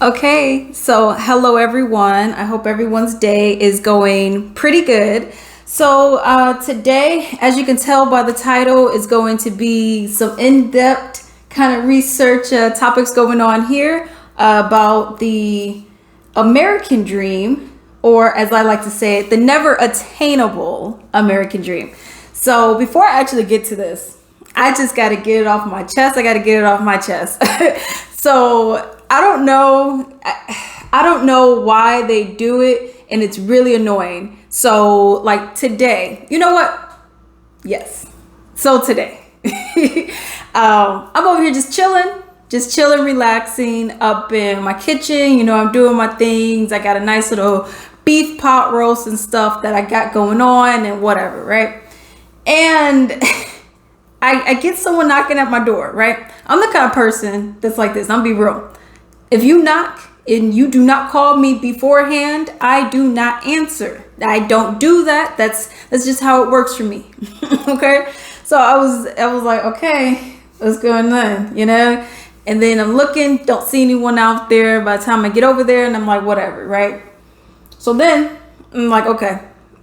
Okay, so hello everyone. I hope everyone's day is going pretty good. So today, as you can tell by the title, is going to be some in-depth kind of research topics going on here about the American dream, or as I like to say it, the never attainable American dream. So before I actually get to this, I just got to get it off my chest. So I don't know. I don't know why they do it, and it's really annoying. So like today, you know what? Yes. So today, I'm over here just chilling, relaxing up in my kitchen. You know, I'm doing my things. I got a nice little beef pot roast and stuff that I got going on and whatever, right? And I get someone knocking at my door, right? I'm the kind of person that's like this. I'm be real. If you knock and you do not call me beforehand, I do not answer. I don't do that. That's just how it works for me. Okay. So I was like, okay, what's going on? You know? And then I'm looking, don't see anyone out there by the time I get over there, and I'm like, whatever, right? So then I'm like, okay,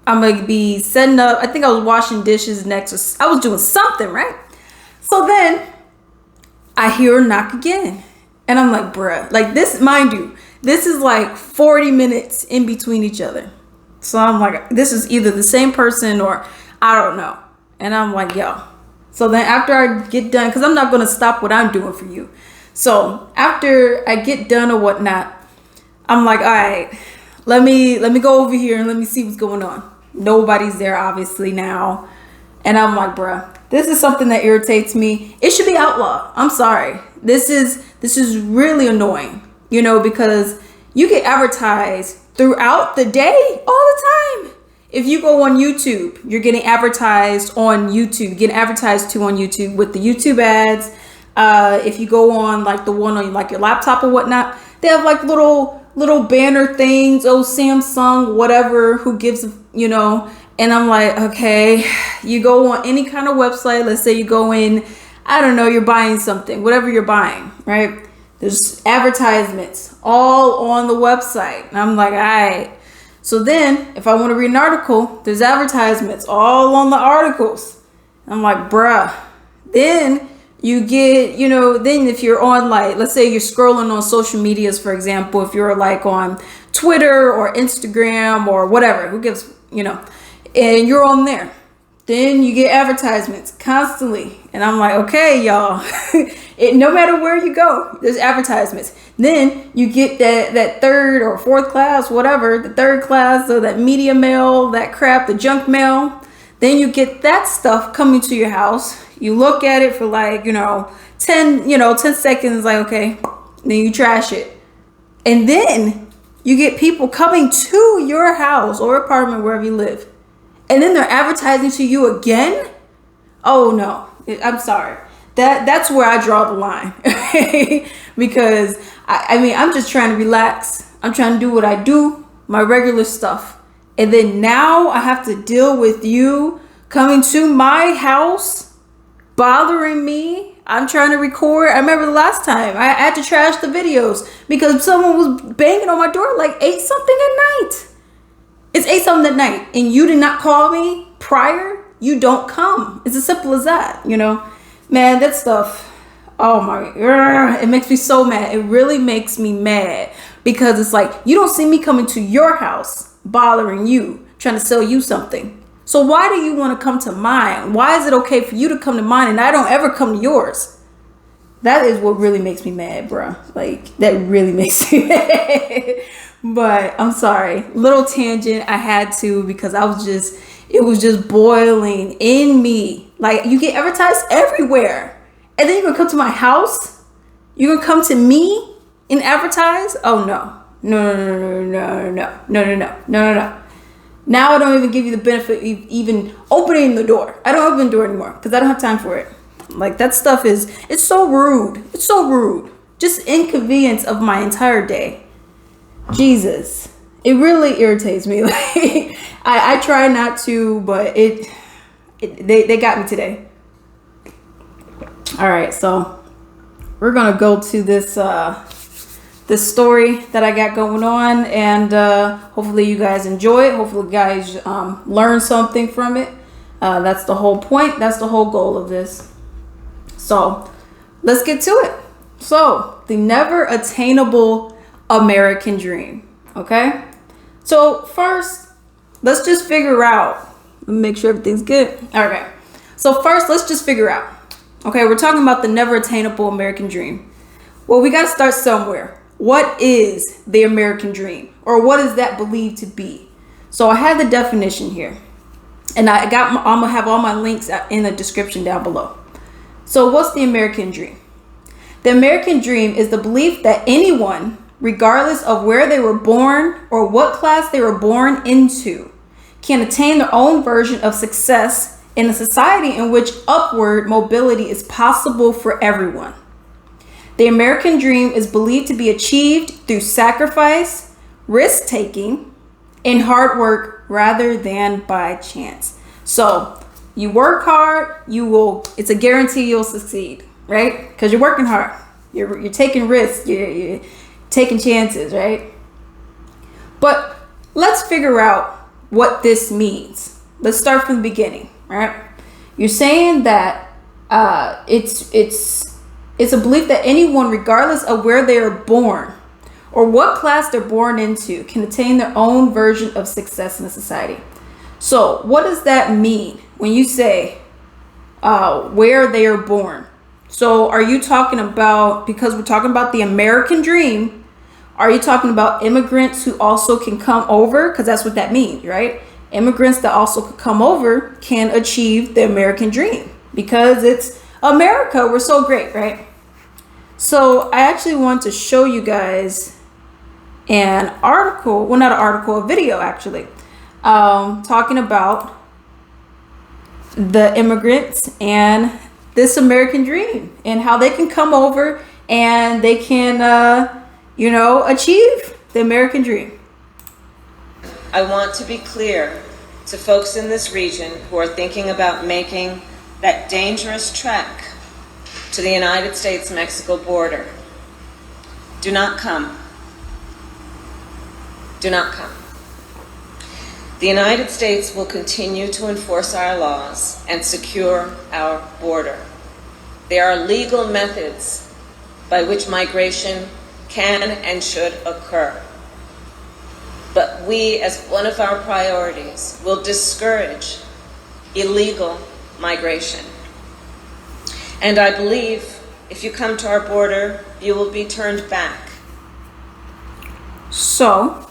I'm gonna be setting up. I think I was washing dishes next, or I was doing something, right? So then I hear a knock again. And I'm like, bruh, like this, mind you, this is like 40 minutes in between each other. So I'm like, this is either the same person or I don't know. And I'm like, yo. So then after I get done, because I'm not going to stop what I'm doing for you. So after I get done or whatnot, I'm like, all right, let me go over here and let me see what's going on. Nobody's there, obviously, now. And I'm like, bruh, this is something that irritates me. It should be outlawed. I'm sorry. This is really annoying, you know, because you get advertised throughout the day all the time. If you go on YouTube, you're getting advertised on YouTube, getting advertised to on YouTube with the YouTube ads. If you go on like the one on like your laptop or whatnot, they have like little banner things. Oh, Samsung, whatever, who gives, you know. And I'm like, okay, you go on any kind of website. Let's say you go in, I don't know, you're buying something, whatever you're buying, right? There's advertisements all on the website. And I'm like, all right. So then if I want to read an article, there's advertisements all on the articles. I'm like, bruh. Then you get, you know, then if you're on like, let's say you're scrolling on social medias, for example, if you're like on Twitter or Instagram or whatever, who gives, you know, and you're on there, then you get advertisements constantly. And I'm like, okay, y'all, no matter where you go, there's advertisements. Then you get that third or fourth class, whatever, the third class, or that media mail, that crap, the junk mail. Then you get that stuff coming to your house. You look at it for like, 10 seconds, like, okay, then you trash it. And then you get people coming to your house or apartment, wherever you live. And then they're advertising to you again? Oh no, I'm sorry. That's where I draw the line. Because I mean, I'm just trying to relax. I'm trying to do what I do, my regular stuff. And then now I have to deal with you coming to my house, bothering me. I'm trying to record. I remember the last time I had to trash the videos because someone was banging on my door like 8 something at night. It's 8 something at night and you did not call me prior. You don't come. It's as simple as that, you know. Man, that stuff, oh my, it makes me so mad. It really makes me mad because it's like, you don't see me coming to your house, bothering you, trying to sell you something. So why do you want to come to mine? Why is it okay for you to come to mine and I don't ever come to yours? That is what really makes me mad, bro. Like, that really makes me mad. But I'm sorry, little tangent. I had to because it was just boiling in me. Like, you get advertised everywhere. And then you're going to come to my house? You're going to come to me and advertise? Oh, no. No. Now I don't even give you the benefit of even opening the door. I don't open the door anymore because I don't have time for it. Like, that stuff it's so rude. It's so rude. Just inconvenience of my entire day. Jesus. It really irritates me. Like, I try not to, but they got me today. All right, so we're gonna go to this this story that I got going on, and hopefully you guys enjoy it. Hopefully you guys learn something from it. That's the whole point. That's the whole goal of this. So let's get to it. So the never attainable American dream. Okay. So first, let's just figure out. Let me make sure everything's good. Okay. So first, let's just figure out. Okay, we're talking about the never attainable American dream. Well, we got to start somewhere. What is the American dream, or what is that believed to be? So I have the definition here, and I'm gonna have all my links in the description down below. So what's the American dream? The American dream is the belief that anyone, regardless of where they were born or what class they were born into, can attain their own version of success in a society in which upward mobility is possible for everyone. The American dream is believed to be achieved through sacrifice, risk-taking, and hard work rather than by chance. So you work hard, it's a guarantee you'll succeed, right? Because you're working hard. You're taking risks, you're taking chances, right? But let's figure out what this means. Let's start from the beginning, right? You're saying that it's a belief that anyone, regardless of where they are born or what class they're born into, can attain their own version of success in a society. So what does that mean when you say where they are born? So are you talking about, because we're talking about the American dream, are you talking about immigrants who also can come over? Because that's what that means, right? Immigrants that also could come over can achieve the American dream because it's America. We're so great, right? So I actually want to show you guys an article, well, not an article, a video actually, talking about the immigrants and this American dream and how they can come over and they can, achieve the American dream. I want to be clear to folks in this region who are thinking about making that dangerous trek to the United States-Mexico border. Do not come. Do not come. The United States will continue to enforce our laws and secure our border. There are legal methods by which migration can and should occur. But we, as one of our priorities, will discourage illegal migration. And I believe if you come to our border, you will be turned back. So,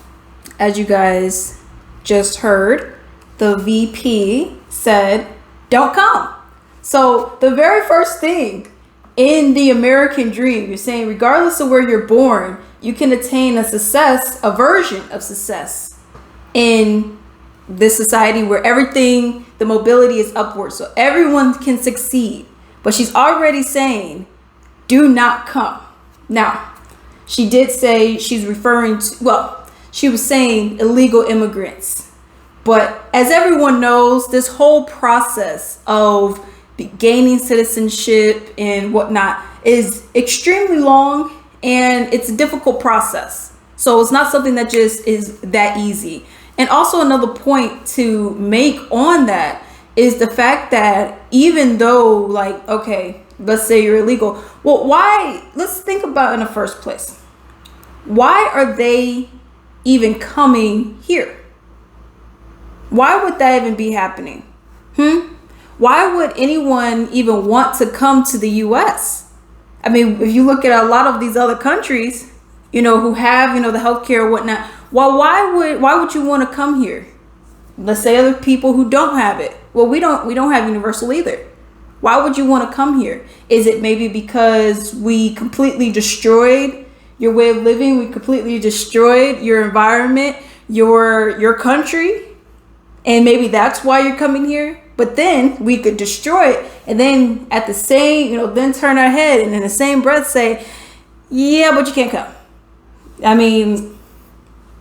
as you guys just heard, the VP said, don't come. So the very first thing in the American dream, you're saying regardless of where you're born, you can attain a version of success in this society where everything, the mobility is upward. So everyone can succeed. But she's already saying, do not come. Now, she did say she's referring to, she was saying illegal immigrants. But as everyone knows, this whole process of gaining citizenship and whatnot is extremely long. And it's a difficult process. So it's not something that just is that easy. And also another point to make on that is the fact that even though, like, okay, let's say you're illegal. Well, why? Let's think about in the first place. Why are they even coming here? Why would that even be happening? Why would anyone even want to come to the U.S.? I mean, if you look at a lot of these other countries, who have, the healthcare or whatnot, well, why would you want to come here? Let's say other people who don't have it. Well, we don't have universal either. Why would you want to come here? Is it maybe because we completely destroyed your way of living? We completely destroyed your environment, your country, and maybe that's why you're coming here? But then we could destroy it and then at the same, then turn our head and in the same breath say, yeah, but you can't come. I mean,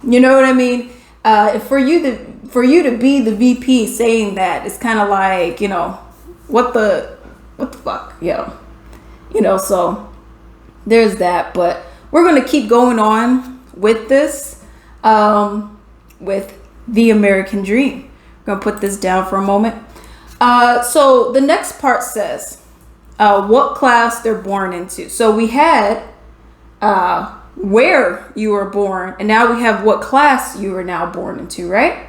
you know what I mean? For you to be the VP saying that, it's kind of like, what the fuck, so there's that. But we're going to keep going on with this, with the American dream. I'm going to put this down for a moment. So the next part says, what class they're born into. So we had where you were born, and now we have what class you are now born into, right?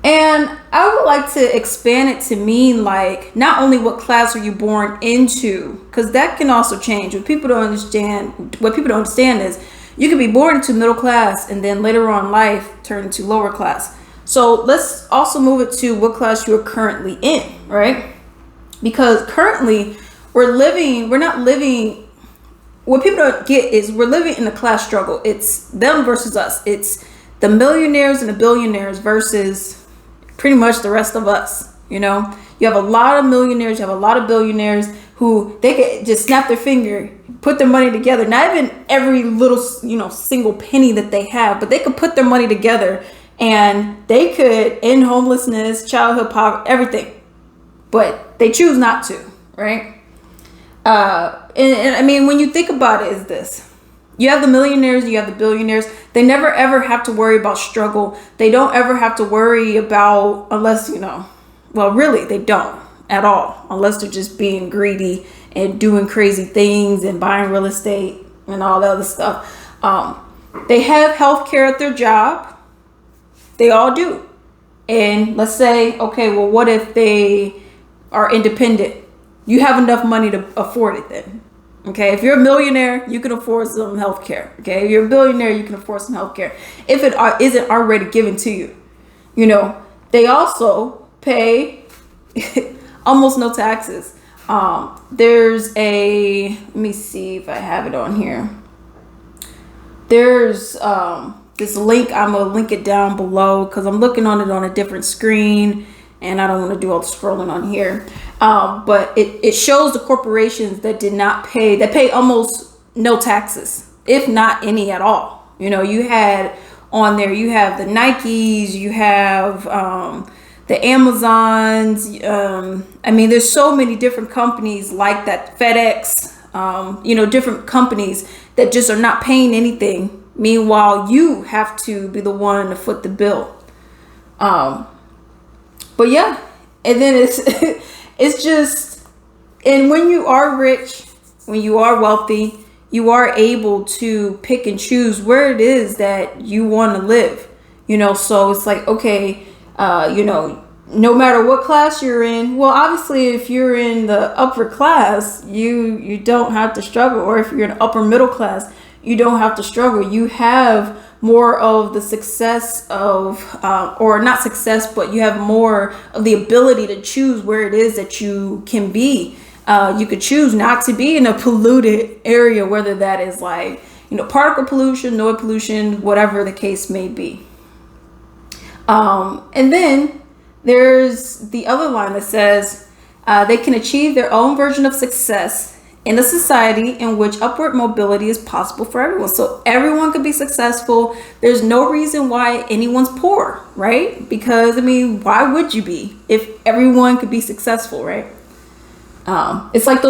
And I would like to expand it to mean like not only what class are you born into, because that can also change. What people don't understand is you can be born into middle class and then later on in life turn into lower class. So let's also move it to what class you are currently in, right? Because currently we're not living, what people don't get is we're living in a class struggle. It's them versus us. It's the millionaires and the billionaires versus pretty much the rest of us. You know, you have a lot of millionaires, you have a lot of billionaires who they could just snap their finger, put their money together. Not even every little, single penny that they have, but they could put their money together and they could end homelessness, childhood poverty, everything. But they choose not to, right? And I mean, when you think about it, is this. You have the millionaires, you have the billionaires. They never ever have to worry about struggle. They don't ever have to worry about, unless, well, really, they don't at all, unless they're just being greedy and doing crazy things and buying real estate and all the other stuff. They have health care at their job. They all do. And let's say, okay, well, what if they are independent? You have enough money to afford it then. Okay, if you're a millionaire, you can afford some health care. Okay, if you're a billionaire, you can afford some health care. If it isn't already given to you. They also pay almost no taxes. There's let me see if I have it on here. There's this link. I'm going to link it down below because I'm looking on it on a different screen. And I don't want to do all the scrolling on here. But it shows the corporations that pay almost no taxes, if not any at all. You had on there, you have the Nikes, you have the Amazons. I mean, there's so many different companies like that, FedEx, different companies that just are not paying anything. Meanwhile, you have to be the one to foot the bill. But yeah, and then it's just, and when you are rich, when you are wealthy, you are able to pick and choose where it is that you want to live, so it's like, okay, no matter what class you're in, well, obviously if you're in the upper class, you don't have to struggle, or if you're in upper middle class, you don't have to struggle. You have more of the success of, or not success, but you have more of the ability to choose where it is that you can be. You could choose not to be in a polluted area, whether that is like, particle pollution, noise pollution, whatever the case may be. And then there's the other line that says they can achieve their own version of success in a society in which upward mobility is possible for everyone. So everyone could be successful. There's no reason why anyone's poor, right? Because, I mean, why would you be if everyone could be successful, right? It's like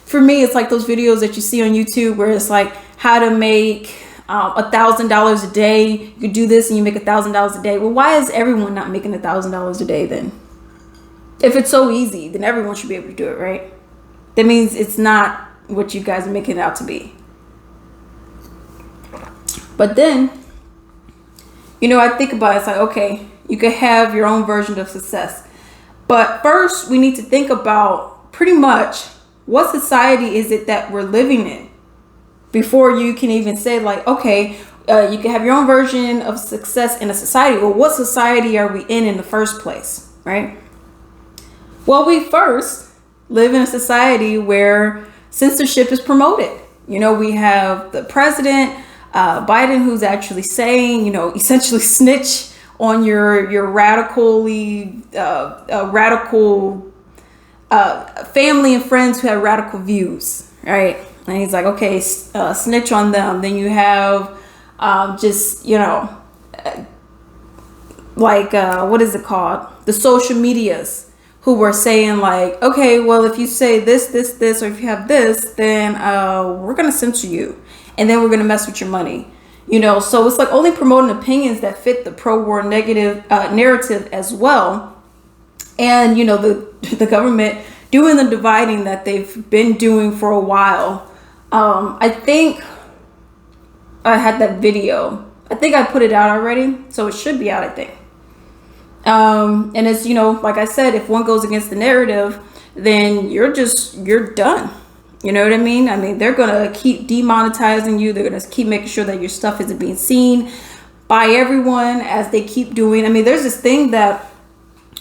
for me, it's like those videos that you see on YouTube where it's like how to make $1,000 a day. You could do this and you make $1,000 a day. Well, why is everyone not making $1,000 a day then? If it's so easy, then everyone should be able to do it, right? That means it's not what you guys are making it out to be. But then, I think about it, it's like, okay, you could have your own version of success. But first, we need to think about pretty much what society is it that we're living in before you can even say like, okay, you can have your own version of success in a society. Well, what society are we in the first place, right? Well, we first live in a society where censorship is promoted. We have the president, Biden, who's actually saying, essentially snitch on your radical family and friends who have radical views, right? And he's like, okay, snitch on them. Then you have what is it called? The social medias, who were saying like, okay, well, if you say this, or if you have this, then we're going to censor you. and then we're going to mess with your money. You know, so it's like only promoting opinions that fit the pro-war negative narrative as well. And, you know, the government doing the dividing that they've been doing for a while. I think I had that video. I think I put it out already, so it should be out, I think. And it's, you know, like I said, if one goes against the narrative, then you're done. You know what I mean? I mean, they're going to keep demonetizing you. They're going to keep making sure that your stuff isn't being seen by everyone as they keep doing. I mean, there's this thing that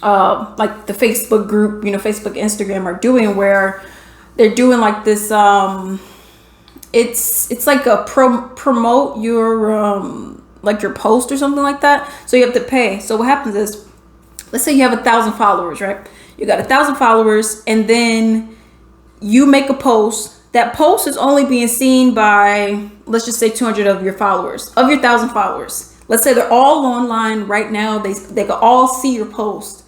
like the Facebook group, you know, Facebook, Instagram are doing, where they're doing like this, it's like a promote your, like your post or something like that. So you have to pay. So what happens is, let's say you have 1,000 followers, right? You got 1,000 followers, and then you make a post. That post is only being seen by, let's just say 200 of your followers, of your 1,000 followers. Let's say they're all online right now. They can all see your post,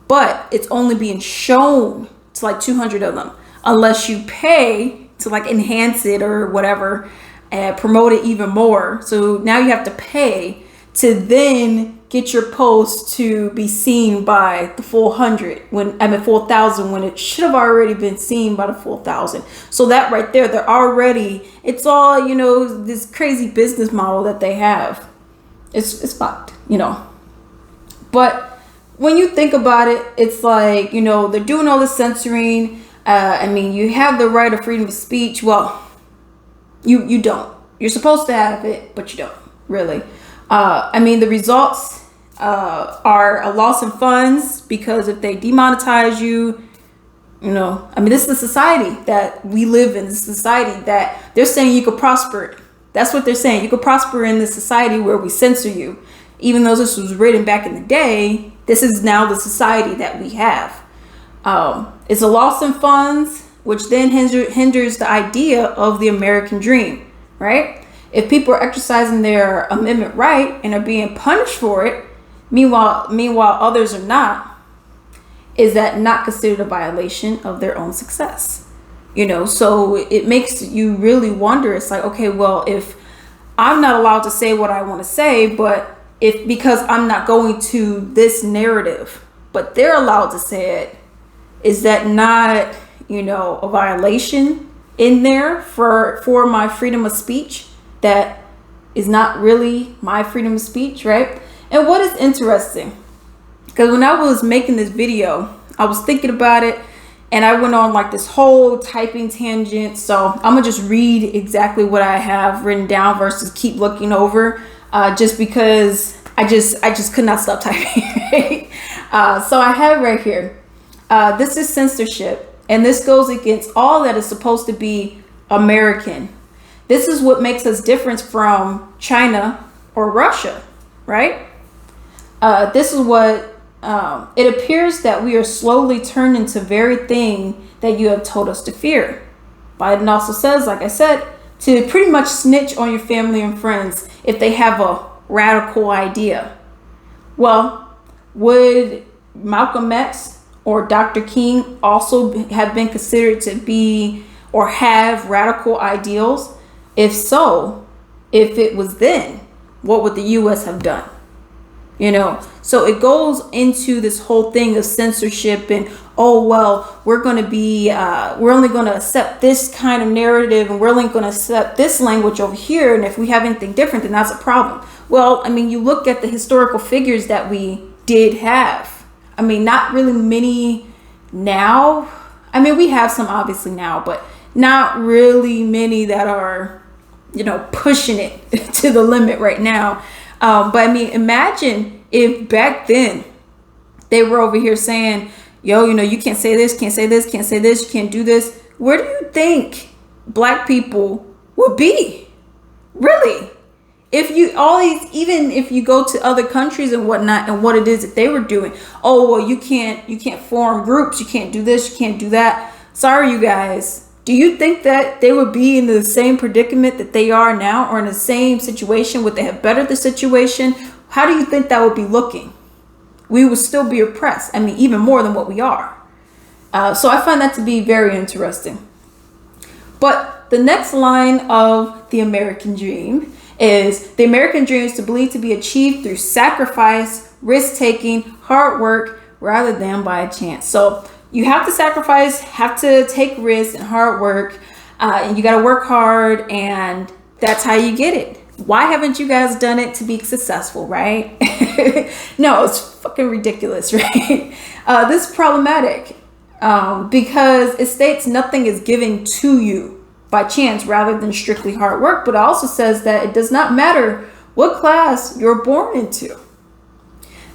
but it's only being shown to like 200 of them, unless you pay to like enhance it or whatever and promote it even more. So now you have to pay to then get your post to be seen by the full 4,000 when it should have already been seen by the full 1,000. So that right there, it's all, you know, this crazy business model that they have. It's fucked, you know. But when you think about it, it's like, you know, they're doing all this censoring. I mean, you have the right of freedom of speech. Well, you don't. You're supposed to have it, but you don't, really. I mean, the results are a loss in funds, because if they demonetize you, you know, I mean, this is the society that we live in, this society that they're saying you could prosper. That's what they're saying. You could prosper in this society where we censor you. Even though this was written back in the day, this is now the society that we have. It's a loss in funds, which then hinders the idea of the American dream, right? If people are exercising their amendment right and are being punished for it, meanwhile others are not, is that not considered a violation of their own success? You know, so it makes you really wonder. It's like, okay, well, if I'm not allowed to say what I want to say, but because I'm not going to this narrative, but they're allowed to say it, is that not, you know, a violation in there for my freedom of speech? That is not really my freedom of speech, right? And what is interesting, because when I was making this video, I was thinking about it, and I went on like this whole typing tangent. So I'm gonna just read exactly what I have written down versus keep looking over, just because I just could not stop typing. So I have right here, this is censorship, and this goes against all that is supposed to be American. This is what makes us different from China or Russia, right? This is what it appears that we are slowly turned into very thing that you have told us to fear. Biden also says, like I said, to pretty much snitch on your family and friends if they have a radical idea. Well, would Malcolm X or Dr. King also have been considered to be or have radical ideals? If so, if it was then, what would the U.S. have done? You know, so it goes into this whole thing of censorship and, oh, well, we're only going to accept this kind of narrative, and we're only going to accept this language over here. And if we have anything different, then that's a problem. Well, I mean, you look at the historical figures that we did have. I mean, not really many now. I mean, we have some obviously now, but not really many that are, you know, pushing it to the limit right now. But I mean, imagine if back then they were over here saying, yo, you know, you can't say this, can't say this, can't say this, you can't do this. Where do you think black people would be? Really? Even if you go to other countries and whatnot, and what it is that they were doing. Oh, well, you can't form groups. You can't do this. You can't do that. Sorry, you guys. Do you think that they would be in the same predicament that they are now, or in the same situation? Would they have bettered the situation? How do you think that would be looking? We would still be oppressed. I mean, even more than what we are. So I find that to be very interesting. But But the next line of the American dream is the American dream is to believe to be achieved through sacrifice, risk-taking, hard work, rather than by chance. So you have to sacrifice, have to take risks and hard work, and you got to work hard, and that's how you get it. Why haven't you guys done it to be successful, right? No, it's fucking ridiculous, right? This is problematic because it states nothing is given to you by chance rather than strictly hard work, but it also says that it does not matter what class you're born into.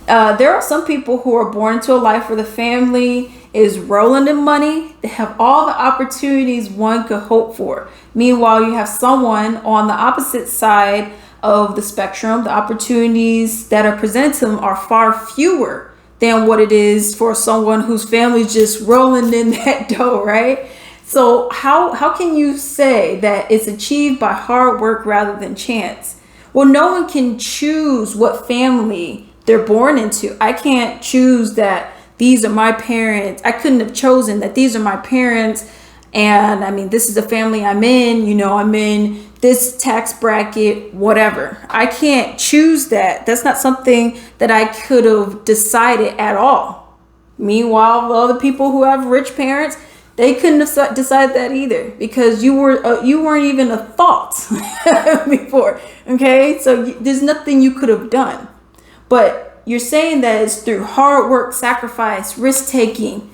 There are some people who are born into a life where the family is rolling in money. They have all the opportunities one could hope for. Meanwhile, you have someone on the opposite side of the spectrum. The opportunities that are presented to them are far fewer than what it is for someone whose family's just rolling in that dough, right? So how can you say that it's achieved by hard work rather than chance? Well, no one can choose what family they're born into. I can't choose that these are my parents. I couldn't have chosen that these are my parents. And I mean, this is the family I'm in. You know, I'm in this tax bracket, whatever. I can't choose that. That's not something that I could have decided at all. Meanwhile, the other people who have rich parents, they couldn't have decided that either, because you weren't even a thought before. Okay, so there's nothing you could have done. But you're saying that it's through hard work, sacrifice, risk taking.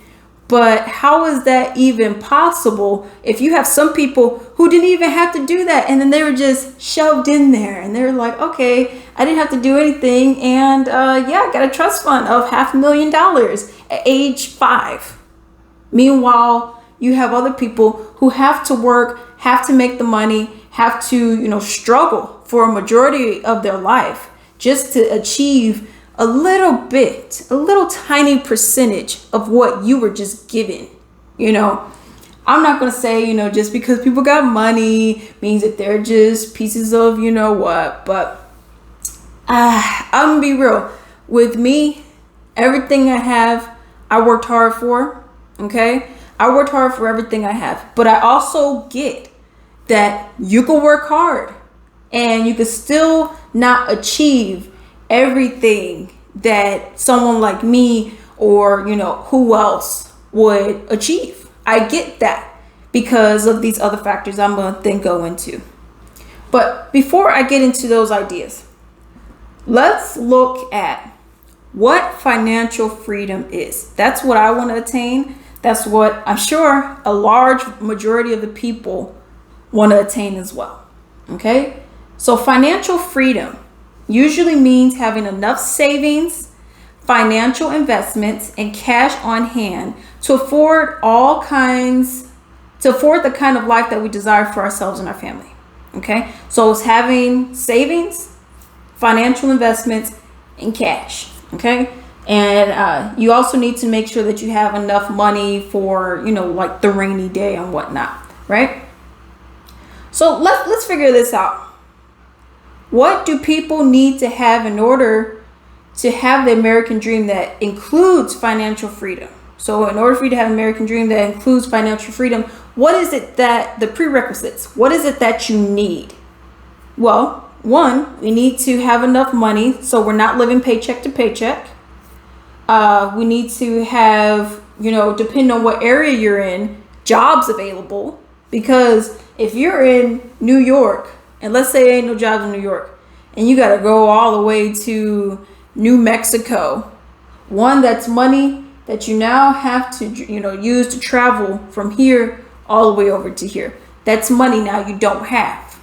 But how is that even possible if you have some people who didn't even have to do that, and then they were just shoved in there, and they're like, okay, I didn't have to do anything, and yeah, I got a trust fund of $500,000 at age 5. Meanwhile, you have other people who have to work, have to make the money, have to, struggle for a majority of their life just to achieve a little bit, a little tiny percentage of what you were just given. I'm not going to say, just because people got money means that they're just pieces of, what, but I'm going to be real. With me, everything I have, I worked hard for, okay? I worked hard for everything I have, but I also get that you can work hard and you can still not achieve everything that someone like me or who else would achieve. I get that because of these other factors I'm going to then go into. But before I get into those ideas, let's look at what financial freedom is. That's what I want to attain. That's what I'm sure a large majority of the people want to attain as well. Okay? So financial freedom usually means having enough savings, financial investments, and cash on hand to afford the kind of life that we desire for ourselves and our family. Okay? So it's having savings, financial investments, and cash. Okay? And you also need to make sure that you have enough money for, like the rainy day and whatnot, right? So let's figure this out. What do people need to have in order to have the American dream that includes financial freedom? So in order for you to have an American dream that includes financial freedom, what is it that the prerequisites? What is it that you need? Well, one, we need to have enough money so we're not living paycheck to paycheck. We need to have, depending on what area you're in, jobs available. Because if you're in New York, and let's say ain't no jobs in New York, and you got to go all the way to New Mexico, one, that's money that you now have to, use to travel from here all the way over to here. That's money now you don't have.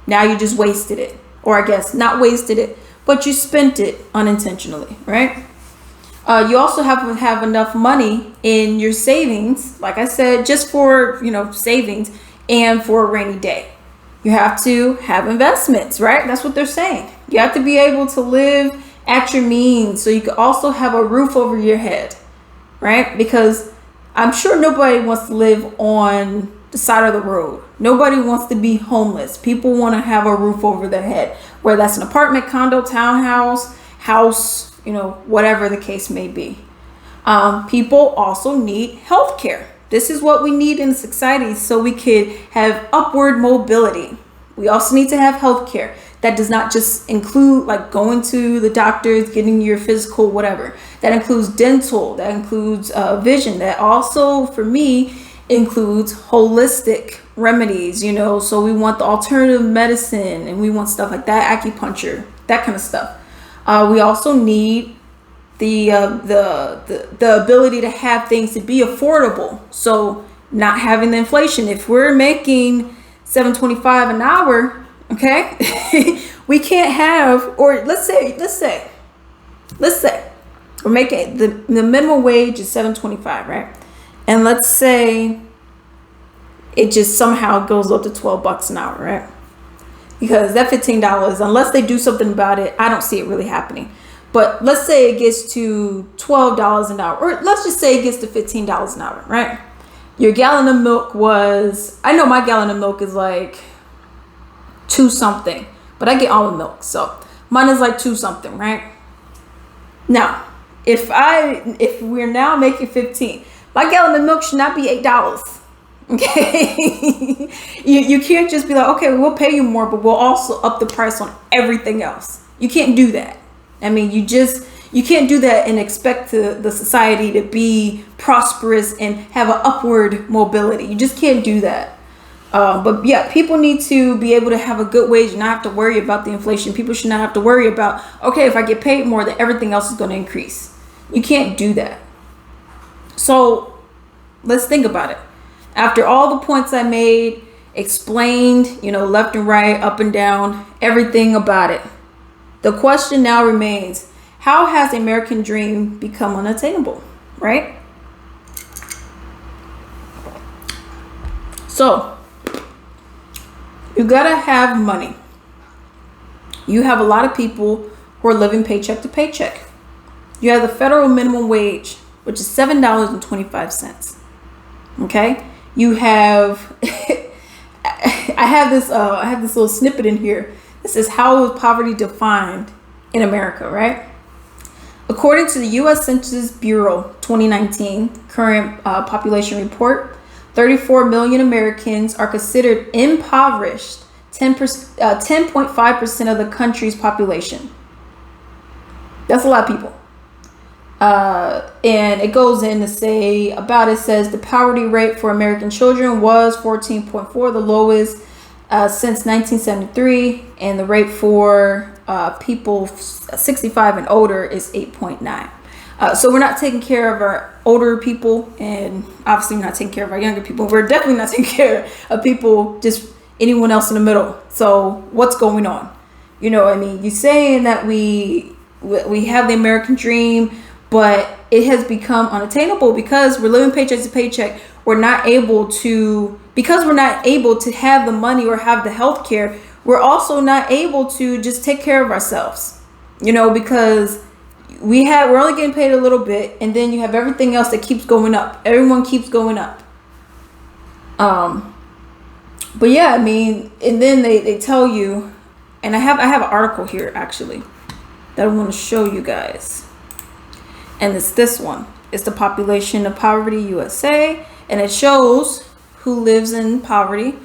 Now you just wasted it. Or I guess not wasted it, but you spent it unintentionally, right? You also have to have enough money in your savings, like I said, just for, savings and for a rainy day. You have to have investments, right? That's what they're saying. You have to be able to live at your means so you can also have a roof over your head, right? Because I'm sure nobody wants to live on the side of the road. Nobody wants to be homeless. People want to have a roof over their head, whether that's an apartment, condo, townhouse, house, whatever the case may be. People also need health care. This is what we need in society so we could have upward mobility. We also need to have healthcare. That does not just include like going to the doctors, getting your physical, whatever. That includes dental, that includes vision. That also, for me, includes holistic remedies, you know. So we want the alternative medicine and we want stuff like that, acupuncture, that kind of stuff. We also need the ability to have things to be affordable. So not having the inflation. If we're making $7.25 an hour, okay, we can't have, or let's say we're making the minimum wage is $7.25, right? And let's say it just somehow goes up to $12 an hour, right? Because that $15, unless they do something about it, I don't see it really happening. But let's say it gets to $12 an hour, or let's just say it gets to $15 an hour, right? Your gallon of milk was, I know my gallon of milk is like 2 something, but I get almond milk, so mine is like 2 something, right? Now, if we're now making 15, my gallon of milk should not be $8. Okay, you can't just be like, okay, we'll pay you more, but we'll also up the price on everything else. You can't do that. I mean, you can't do that and expect the society to be prosperous and have an upward mobility. You just can't do that. But yeah, people need to be able to have a good wage and not have to worry about the inflation. People should not have to worry about, okay, if I get paid more, then everything else is going to increase. You can't do that. So let's think about it. After all the points I made, explained, you know, left and right, up and down, everything about it, the question now remains, how has the American dream become unattainable, right? So, you gotta have money. You have a lot of people who are living paycheck to paycheck. You have the federal minimum wage, which is $7.25. Okay? You have I have this little snippet in here. It says, how is poverty defined in America, right? According to the U.S. Census Bureau 2019 current population report, 34 million Americans are considered impoverished, 10.5% of the country's population. That's a lot of people. And it goes in to say about it says the poverty rate for American children was 14.4, the lowest since 1973, and the rate for people 65 and older is 8.9. So we're not taking care of our older people, and obviously we're not taking care of our younger people. We're definitely not taking care of people, just anyone else in the middle. So what's going on? You know, I mean, you're saying that we have the American dream, but it has become unattainable because we're living paycheck to paycheck. We're not able to, because we're not able to have the money or have the health care, we're also not able to just take care of ourselves, you know, because we're only getting paid a little bit, and then you have everything else that keeps going up. Everyone keeps going up. But yeah, I mean, and then they tell you, and I have an article here actually that I want to show you guys. And it's this one. It's the population of poverty USA, and it shows who lives in poverty.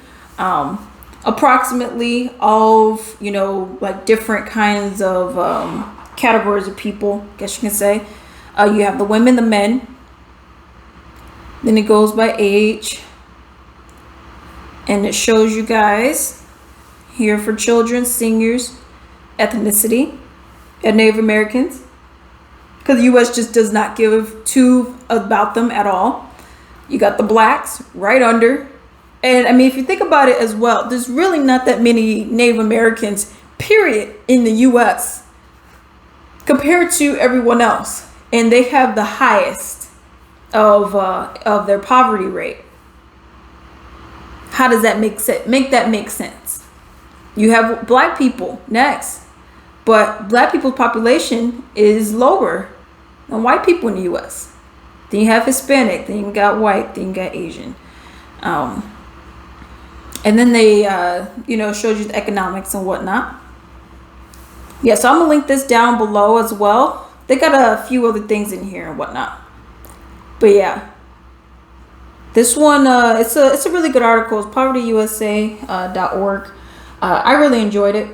Approximately of, you know, like different kinds of categories of people, I guess you can say. You have the women, the men. Then it goes by age. And it shows you guys here for children, seniors, ethnicity, and Native Americans. Because the U.S. just does not give two about them at all. You got the blacks right under. And I mean, if you think about it as well, there's really not that many Native Americans, period, in the U.S. compared to everyone else. And they have the highest of their poverty rate. How does that make sense? Make that make sense. You have black people next. But black people's population is lower than white people in the U.S. Then you have Hispanic, then you got white, then you got Asian. And then they, showed you the economics and whatnot. Yeah, so I'm going to link this down below as well. They got a few other things in here and whatnot. But yeah. This one, it's a really good article. It's povertyusa.org. I really enjoyed it,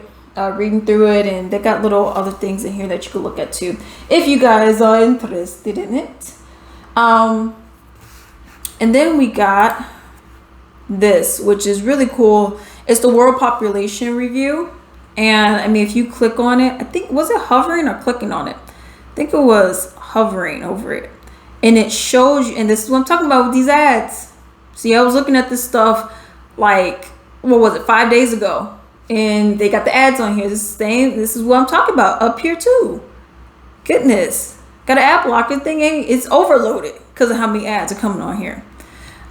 reading through it, and they got little other things in here that you could look at too, if you guys are interested in it. And then we got this, which is really cool. It's the World Population Review. And I mean, if you click on it, I think, was it hovering or clicking on it? I think it was hovering over it. And it shows you, and this is what I'm talking about with these ads. See, I was looking at this stuff like, what was it, 5 days ago. And they got the ads on here. This is what I'm talking about up here too. Goodness. Got an ad blocker thing. It's overloaded because of how many ads are coming on here.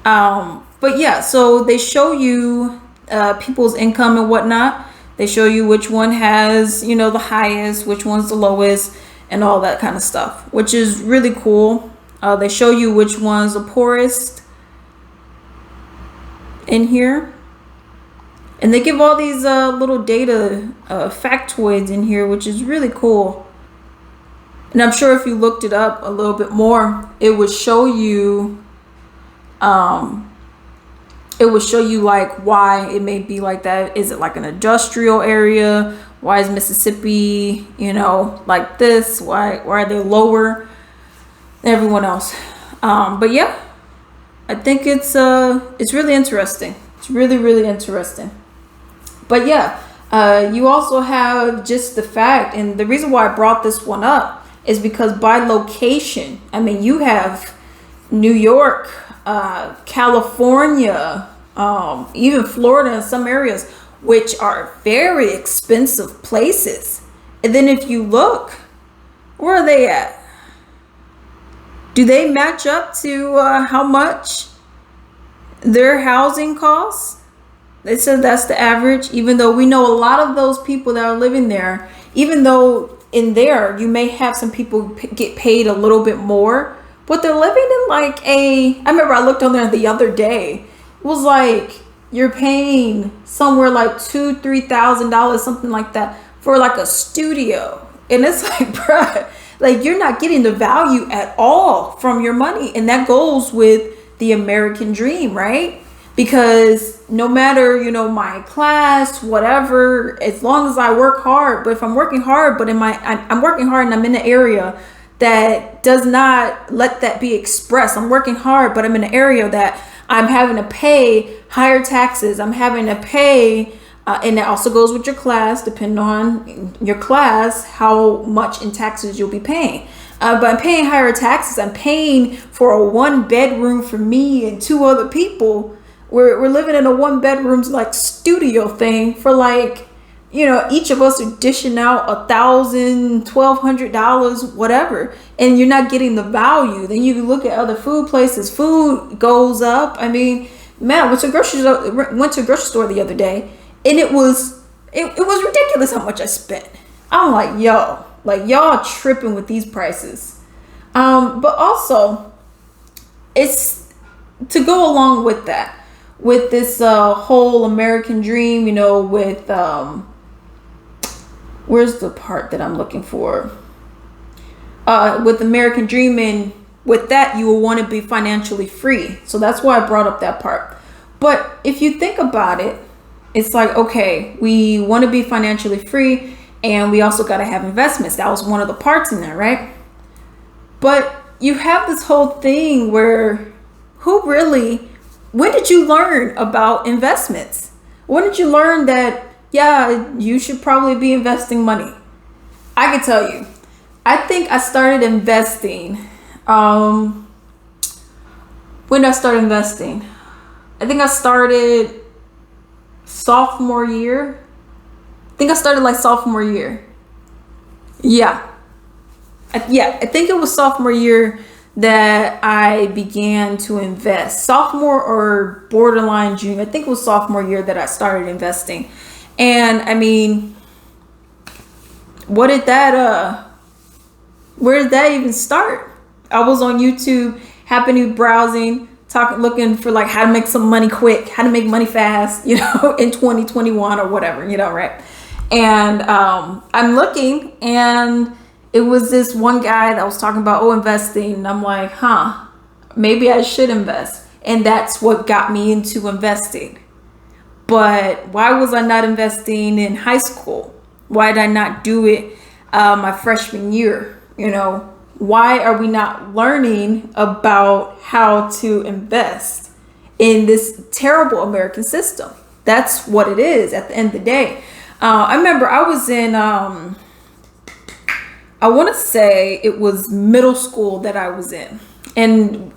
But yeah, so they show you people's income and whatnot. They show you which one has, you know, the highest, which one's the lowest, and all that kind of stuff, which is really cool. They show you which one's the poorest in here. And they give all these little data factoids in here, which is really cool. And I'm sure if you looked it up a little bit more, it would show you like why it may be like that. Is it like an industrial area? Why is Mississippi, you know, like this? Why are they lower than everyone else? But yeah, I think it's really interesting. It's really, really interesting. But yeah, you also have just the fact, and the reason why I brought this one up is because by location, I mean, you have New York, California, even Florida in some areas, which are very expensive places. And then if you look, where are they at? Do they match up to how much their housing costs? They said that's the average, even though we know a lot of those people that are living there, even though in there you may have some people get paid a little bit more, but they're living in like I remember I looked on there the other day. It was like you're paying somewhere like $2,000-$3,000, something like that, for like a studio. And it's like, bruh, like you're not getting the value at all from your money. And that goes with the American dream, right? Because no matter, you know, my class, whatever, as long as I work hard, but if I'm working hard, but I'm working hard and I'm in an area that does not let that be expressed. I'm working hard, but I'm in an area that I'm having to pay higher taxes. I'm having to pay, and that also goes with your class, depending on your class, how much in taxes you'll be paying. But I'm paying higher taxes. I'm paying for a 1-bedroom for me and 2 other people. We're living in a 1-bedroom like studio thing for like, you know, each of us are dishing out $1,000, $1,200, whatever, and you're not getting the value. Then you look at other food places, food goes up. I mean, man, I went to a grocery store the other day, and it was ridiculous how much I spent. I'm like, yo, like y'all tripping with these prices. But also, it's to go along with that, with this whole American dream, you know, with where's the part that I'm looking for? With American Dream, and with that, you will want to be financially free. So that's why I brought up that part. But if you think about it, it's like, okay, we want to be financially free, and we also got to have investments. That was one of the parts in there, right? But you have this whole thing where when did you learn about investments? When did you learn that, yeah, you should probably be investing money? I can tell you, I think I started investing. When did I start investing? I think I started sophomore year. I think I started like sophomore year. Yeah. I think it was sophomore year that I began to invest. Sophomore or borderline junior. I think it was sophomore year that I started investing. And I mean, where did that even start? I was on YouTube, happened to be browsing, looking for like how to make some money quick, how to make money fast, you know, in 2021 or whatever, you know, right? And I'm looking, and it was this one guy that was talking about investing, and I'm like, maybe I should invest. and that's what got me into investing. But why was I not investing in high school? Why did I not do it my freshman year? Why are we not learning about how to invest in this terrible American system? That's what it is at the end of the day. I remember I was in, I want to say it was middle school that I was in. And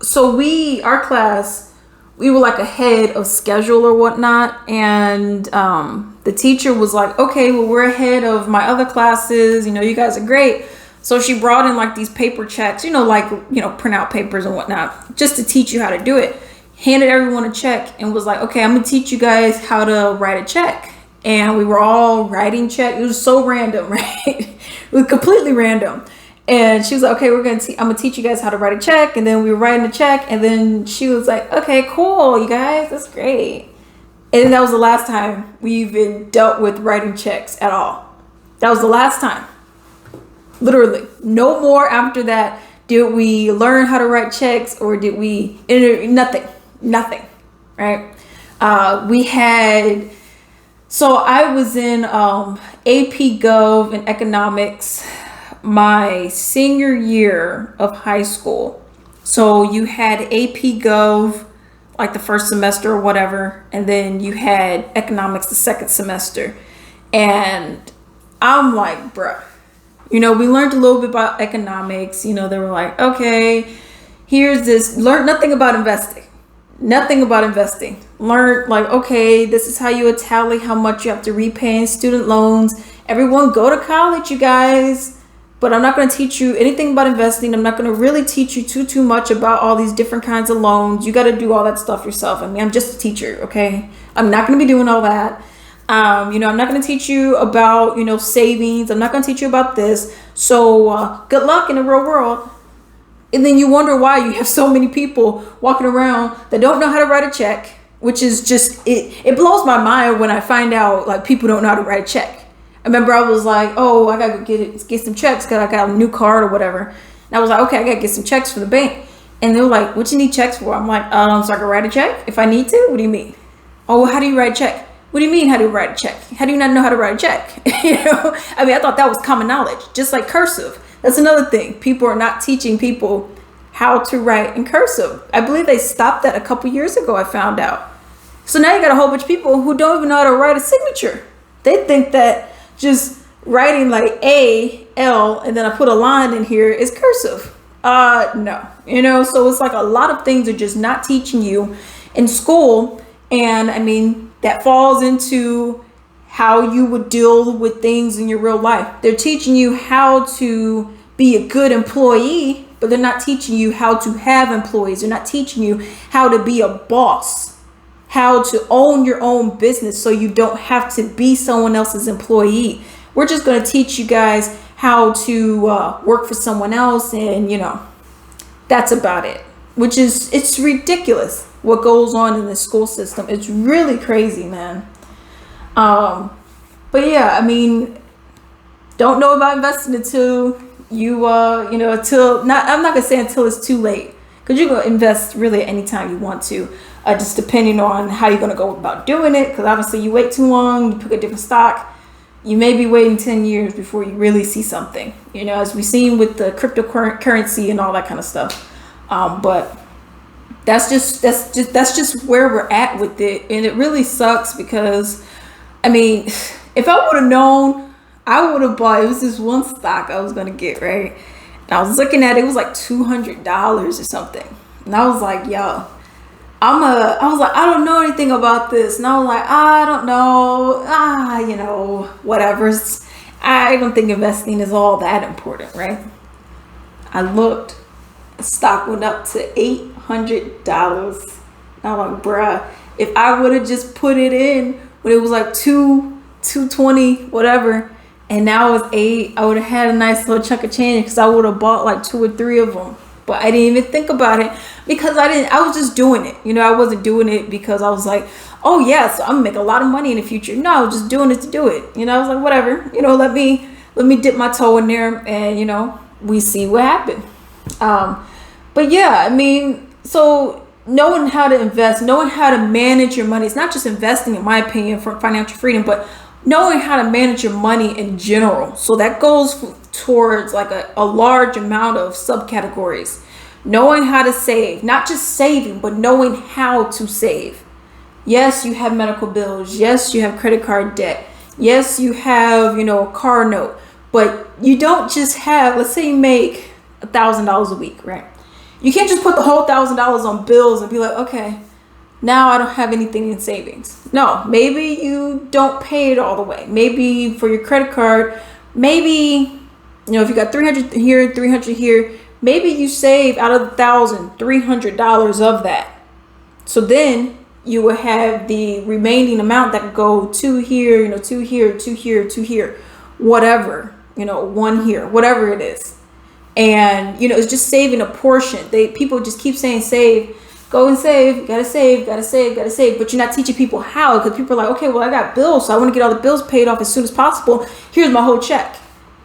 so our class, we were like ahead of schedule or whatnot. And the teacher was like, okay, well, we're ahead of my other classes. You guys are great. So she brought in like these paper checks, print out papers and whatnot, just to teach you how to do it. Handed everyone a check and was like, okay, I'm going to teach you guys how to write a check. And we were all writing checks. It was so random, right? It was completely random. And she was like, okay, I'm going to teach you guys how to write a check. And then we were writing a check. And then she was like, okay, cool, you guys, that's great. And that was the last time we even dealt with writing checks at all. That was the last time. Literally. No more after that did we learn how to write checks, or did we, nothing, right? So I was in AP Gov and economics my senior year of high school. So you had AP Gov like the first semester or whatever, and then you had economics the second semester. And I'm like, bruh, we learned a little bit about economics. They were like, okay, here's this, learn nothing about investing. Learn like, okay, this is how you tally how much you have to repay in student loans. Everyone go to college, you guys. But I'm not going to teach you anything about investing. I'm not going to really teach you too much about all these different kinds of loans. You got to do all that stuff yourself. I mean, I'm just a teacher, okay? I'm not going to be doing all that. I'm not going to teach you about, savings. I'm not going to teach you about this. So good luck in the real world. And then you wonder why you have so many people walking around that don't know how to write a check, which is just, it blows my mind when I find out like people don't know how to write a check. I remember I was like, oh, I got to get some checks because I got a new card or whatever. And I was like, okay, I got to get some checks for the bank. And they were like, what you need checks for? I'm like, so I can write a check if I need to? What do you mean? Oh, well, how do you write a check? What do you mean, how do you write a check? How do you not know how to write a check? I thought that was common knowledge, just like cursive. That's another thing. People are not teaching people how to write in cursive. I believe they stopped that a couple years ago, I found out. So now you got a whole bunch of people who don't even know how to write a signature. They think that just writing like A, L, and then I put a line in here is cursive. No. So it's like a lot of things are just not teaching you in school. And I mean, that falls into how you would deal with things in your real life. They're teaching you how to be a good employee, but they're not teaching you how to have employees. They're not teaching you how to be a boss, how to own your own business so you don't have to be someone else's employee. We're just going to teach you guys how to work for someone else, and that's about it. It's ridiculous what goes on in the school system. It's really crazy, man. But yeah, I mean, don't know about investing until you I'm not gonna say until it's too late, because you can invest really at any time you want to, just depending on how you're gonna go about doing it. Because obviously you wait too long, you pick a different stock, you may be waiting 10 years before you really see something, as we've seen with the cryptocurrency and all that kind of stuff. But that's just where we're at with it. And it really sucks because, I mean, if I would have known, I would have bought, it was this one stock I was going to get, right? And I was looking at it, it was like $200 or something. And I was like, yo, I was like, I don't know anything about this. And I was like, I don't know, whatever. I don't think investing is all that important, right? I looked, the stock went up to $800. I'm like, bruh, if I would have just put it in when it was like $220, whatever, and now it's $8, I would have had a nice little chunk of change, because I would have bought like 2 or 3 of them. But I didn't even think about it because I was just doing it. I wasn't doing it because I was like, oh yeah, so I'm gonna make a lot of money in the future. No, I was just doing it to do it. I was like, whatever, let me dip my toe in there, and we see what happened. But yeah, I mean, so knowing how to invest, knowing how to manage your money. It's not just investing, in my opinion, for financial freedom, but knowing how to manage your money in general. So that goes towards like a large amount of subcategories. Knowing how to save, not just saving, but knowing how to save. Yes, you have medical bills. Yes, you have credit card debt. Yes, you have, a car note, but you don't just have, let's say you make $1,000 a week, right? You can't just put the whole $1,000 on bills and be like, okay, now I don't have anything in savings. No, maybe you don't pay it all the way. Maybe for your credit card, maybe, if you got 300 here, 300 here, maybe you save out of the $1,000, $300 of that. So then you will have the remaining amount that could go two here, two here, two here, two here, whatever, one here, whatever it is. And, it's just saving a portion. People just keep saying save, go and save, gotta save, gotta save, gotta save. But you're not teaching people how, because people are like, okay, well, I got bills, so I want to get all the bills paid off as soon as possible. Here's my whole check.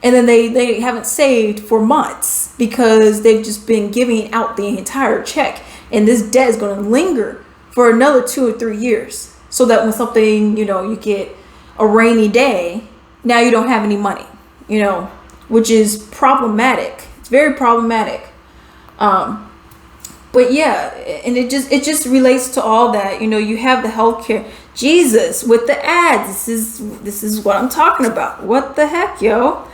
And then they haven't saved for months because they've just been giving out the entire check. And this debt is going to linger for another 2 or 3 years. So that when something, you get a rainy day, now you don't have any money, which is problematic. It's very problematic. But yeah, and it just relates to all that. You have the healthcare. Jesus with the ads. This is what I'm talking about. What the heck, yo?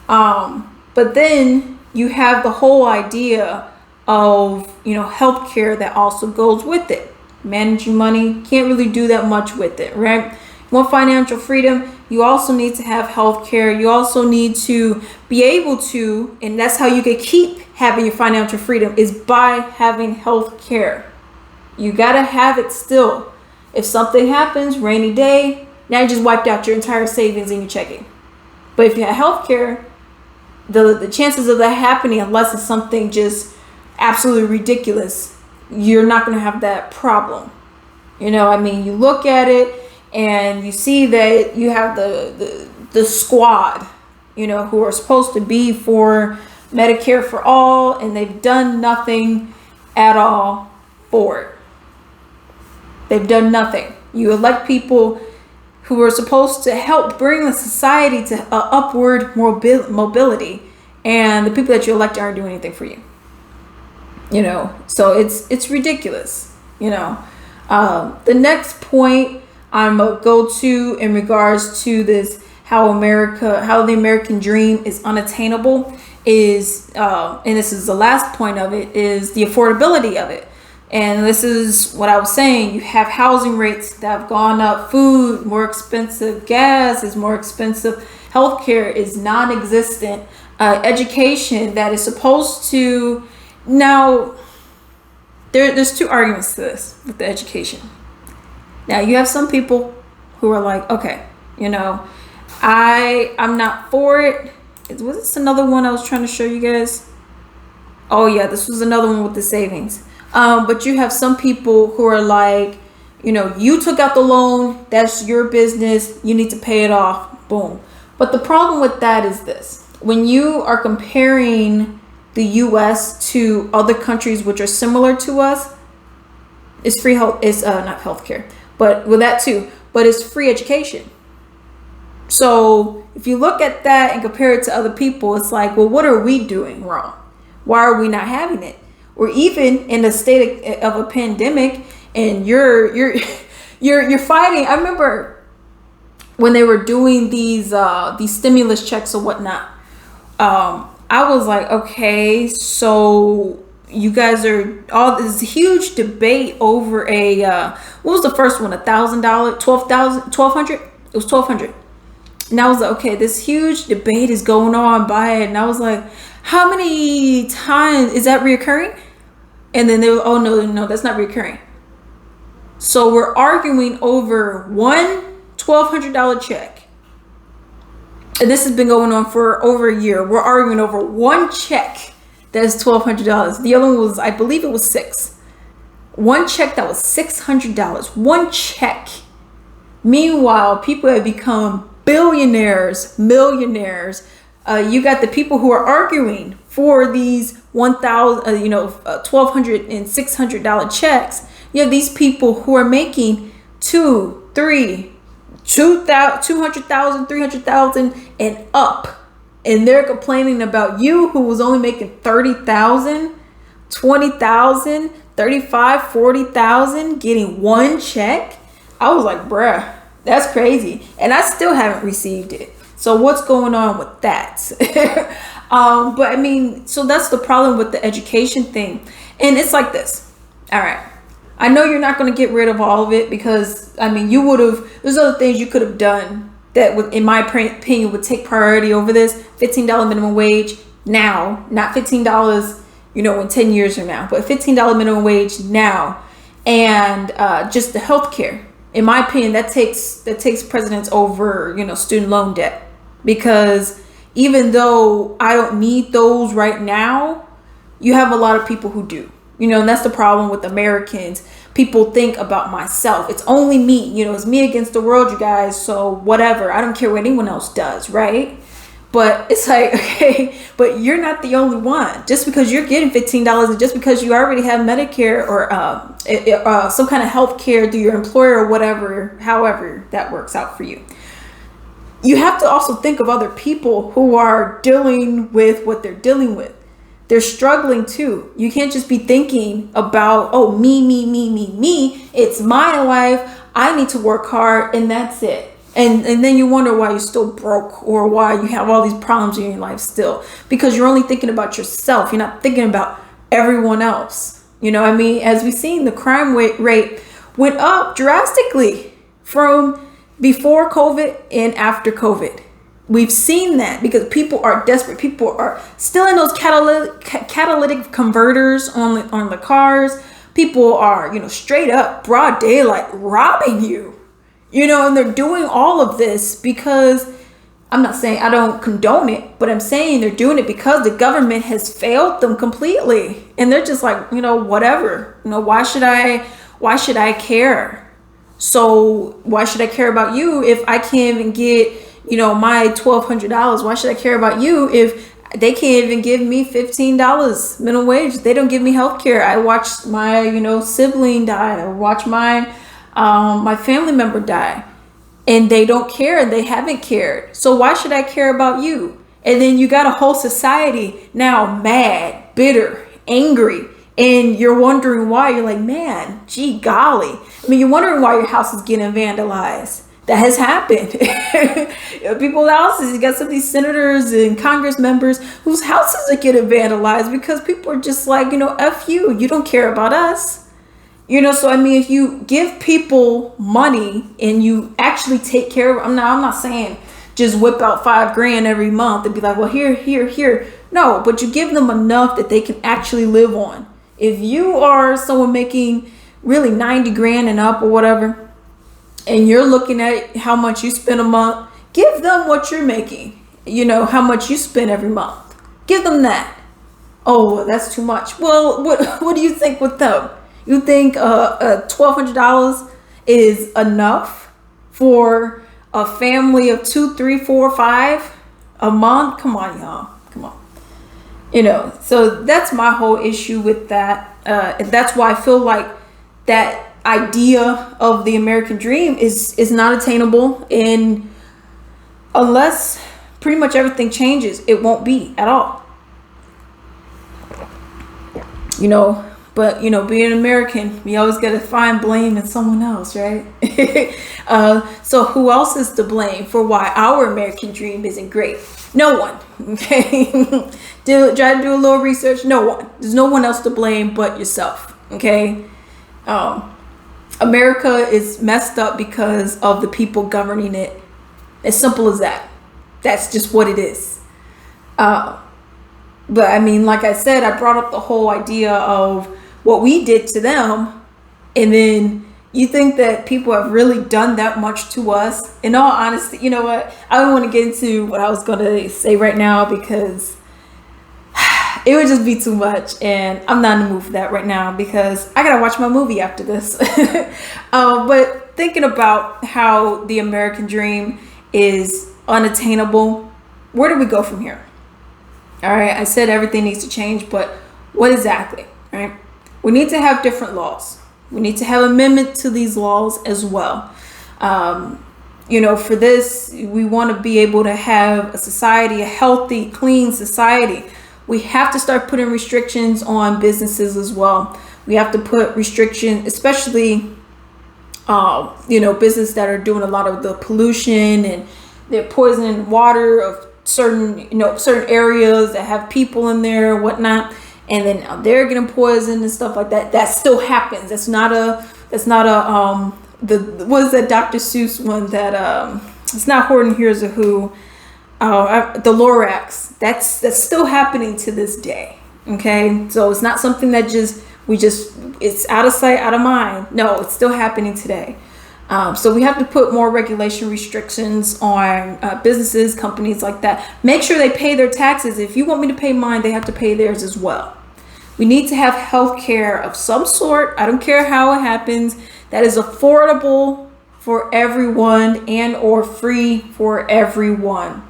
But then you have the whole idea of, healthcare that also goes with it. Managing money, can't really do that much with it, right? You want financial freedom, you also need to have healthcare. You also need to be able to, and that's how you can keep having your financial freedom, is by having healthcare. You gotta have it still. If something happens, rainy day, now you just wiped out your entire savings in your checking. But if you have healthcare, the chances of that happening, unless it's something just absolutely ridiculous, you're not going to have that problem. You look at it and you see that you have the squad, who are supposed to be for Medicare for all, and they've done nothing at all for it. They've done nothing. You elect people who are supposed to help bring the society to upward mobility, and the people that you elect aren't doing anything for you. So it's ridiculous. The next point I'm gonna go to in regards to this, how the American dream is unattainable, is and this is the last point of it, is the affordability of it. And this is what I was saying. You have housing rates that have gone up, food more expensive, gas is more expensive, healthcare is non-existent, education that is supposed to, now there's two arguments to this with the education. Now you have some people who are like, okay, I'm not for it. Was this another one I was trying to show you guys? Oh yeah, this was another one with the savings. But you have some people who are like, you took out the loan, that's your business, you need to pay it off, boom. But the problem with that is this: when you are comparing the US to other countries which are similar to us, it's free health, it's not healthcare, but with that too, but it's free education. So if you look at that and compare it to other people, it's like, well, what are we doing wrong? Why are we not having it? Or even in a state of a pandemic, and you're fighting. I remember when they were doing these stimulus checks or whatnot. I was like, okay, so you guys are all this huge debate over a what was the first one? $1,000, $1,200. It was $1,200. And I was like, okay, this huge debate is going on by it, and I was like, how many times is that reoccurring? And then they were, oh no, that's not recurring. So we're arguing over one $1,200 check. And this has been going on for over a year. We're arguing over one check that is $1,200. The other one was, I believe it was $600. One check that was $600. One check. Meanwhile, people have become billionaires, millionaires. You got the people who are arguing for these $1,200 and $600 checks. You have these people who are making $200,000, $300,000 and up, and they're complaining about you who was only making $30,000, $20,000, $35,000, $40,000 getting one check. I was like, bruh, that's crazy, and I still haven't received it. So what's going on with that? But I mean, so that's the problem with the education thing. And it's like this. All right. I know you're not going to get rid of all of it, because I mean, there's other things you could have done that would, in my opinion, would take priority over this. $15 minimum wage now, not $15, in 10 years from now, but $15 minimum wage now. And just the healthcare, in my opinion, that takes precedence over, student loan debt. Because even though I don't need those right now, you have a lot of people who do, and that's the problem with Americans. People think about myself. It's only me, it's me against the world, you guys. So whatever, I don't care what anyone else does, right? But it's like, okay, but you're not the only one. Just because you're getting $15 and just because you already have Medicare or some kind of health care through your employer or whatever, however that works out for you. You have to also think of other people who are dealing with what they're dealing with. They're struggling too. You can't just be thinking about, oh, me. It's my life. I need to work hard and that's it. And then you wonder why you're still broke or why you have all these problems in your life still. Because you're only thinking about yourself. You're not thinking about everyone else. As we've seen, the crime rate went up drastically from before COVID and after COVID. We've seen that because people are desperate. People are still in those catalytic converters on the cars. People are, straight up broad daylight robbing you, and they're doing all of this because I'm not saying I don't condone it, but I'm saying they're doing it because the government has failed them completely. And they're just like, whatever, why should I care? So why should I care about you if I can't even get, my $1,200? Why should I care about you if they can't even give me $15 minimum wage? They don't give me health care. I watched my, sibling die. I watched my family member die. And they don't care and they haven't cared. So why should I care about you? And then you got a whole society now mad, bitter, angry. And you're wondering why. You're like, man, gee golly. You're wondering why your house is getting vandalized. That has happened. People's houses, you got some of these senators and Congress members whose houses are getting vandalized because people are just like, F you. You don't care about us. So if you give people money and you actually take care of, I'm not saying just whip out $5,000 every month and be like, well, here. No, but you give them enough that they can actually live on. If you are someone making really $90,000 and up or whatever, and you're looking at how much you spend a month, give them what you're making, how much you spend every month. Give them that. Oh, that's too much. Well, what do you think with them? You think $1,200 is enough for a family of 2, 3, 4, 5 a month? Come on, y'all. Come on. So that's my whole issue with that. And that's why I feel like that idea of the American dream is not attainable. And unless pretty much everything changes, it won't be at all. But being American, we always got to find blame in someone else, right? So who else is to blame for why our American dream isn't great? No one. Okay. Try to do a little research. No one. There's no one else to blame but yourself. Okay. America is messed up because of the people governing it. As simple as that. That's just what it is. But like I said, I brought up the whole idea of what we did to them. And then you think that people have really done that much to us. In all honesty, you know what? I don't want to get into what I was going to say right now because it would just be too much. And I'm not in the mood for that right now because I got to watch my movie after this. But thinking about how the American dream is unattainable, where do we go from here? All right, I said everything needs to change, but what exactly? Right? We need to have different laws. We need to have amendment to these laws as well. For this, we want to be able to have a society, a healthy, clean society. We have to start putting restrictions on businesses as well. We have to put restrictions, especially, businesses that are doing a lot of the pollution and they're poisoning water of certain areas that have people in there or whatnot. And then they're getting poisoned and stuff like that. That still happens. That's not a what is that Dr. Seuss one that it's not Horton Hears a Who, the Lorax. That's still happening to this day. Okay, so it's not something that it's out of sight, out of mind. No, it's still happening today. So we have to put more regulation restrictions on businesses, companies like that. Make sure they pay their taxes. If you want me to pay mine, they have to pay theirs as well. We need to have health care of some sort. I don't care how it happens. That is affordable for everyone and or free for everyone.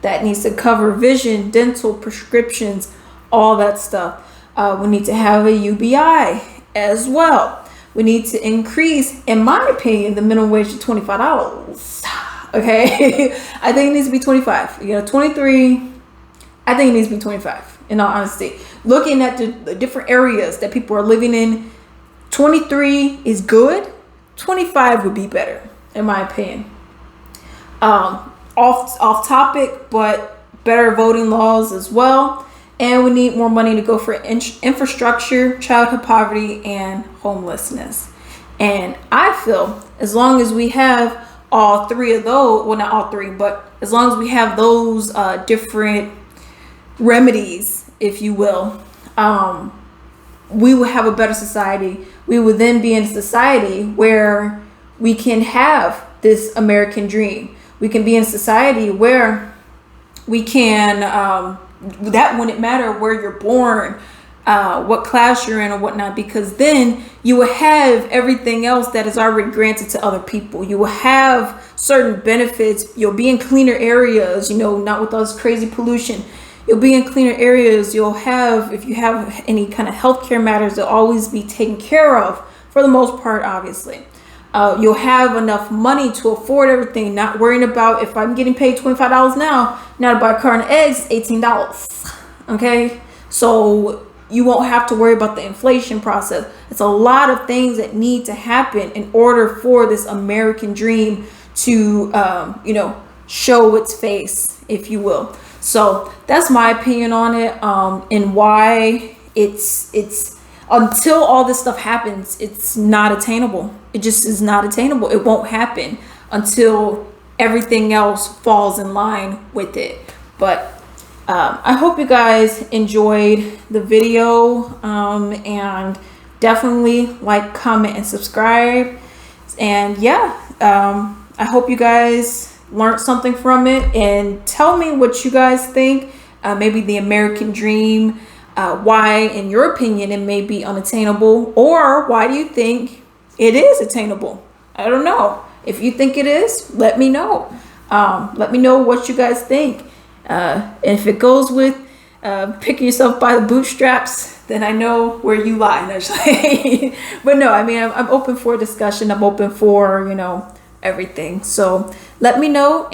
That needs to cover vision, dental, prescriptions, all that stuff. We need to have a UBI as well. We need to increase, in my opinion, the minimum wage to $25. Okay, I think it needs to be 25. 23. I think it needs to be 25. In all honesty, looking at the different areas that people are living in, 23 is good. 25 would be better, in my opinion. Off topic, but better voting laws as well. And we need more money to go for infrastructure, childhood poverty, and homelessness. And I feel as long as we have all three of those, well, not all three, but as long as we have those different remedies, if you will, we will have a better society. We will then be in a society where we can have this American dream. We can be in a society where we can, that wouldn't matter where you're born, what class you're in or whatnot, because then you will have everything else that is already granted to other people. You will have certain benefits. You'll be in cleaner areas, not with all this crazy pollution. You'll be in cleaner areas. You'll have, if you have any kind of healthcare matters, they'll always be taken care of for the most part, obviously. You'll have enough money to afford everything, not worrying about if I'm getting paid $25 now to buy a carton of eggs, $18. Okay, so you won't have to worry about the inflation process. It's a lot of things that need to happen in order for this American dream to, show its face, if you will. So that's my opinion on it, and why it's until all this stuff happens, it's not attainable. It just is not attainable. It won't happen until everything else falls in line with it. But I hope you guys enjoyed the video, and definitely like, comment, and subscribe. And I hope you guys learned something from it, and tell me what you guys think. Maybe the American dream, why in your opinion it may be unattainable, or why do you think it is attainable? I don't know. If you think it is, let me know. Let me know what you guys think. And if it goes with picking yourself by the bootstraps, then I know where you lie. But no, I mean, I'm open for a discussion. I'm open for, everything. So let me know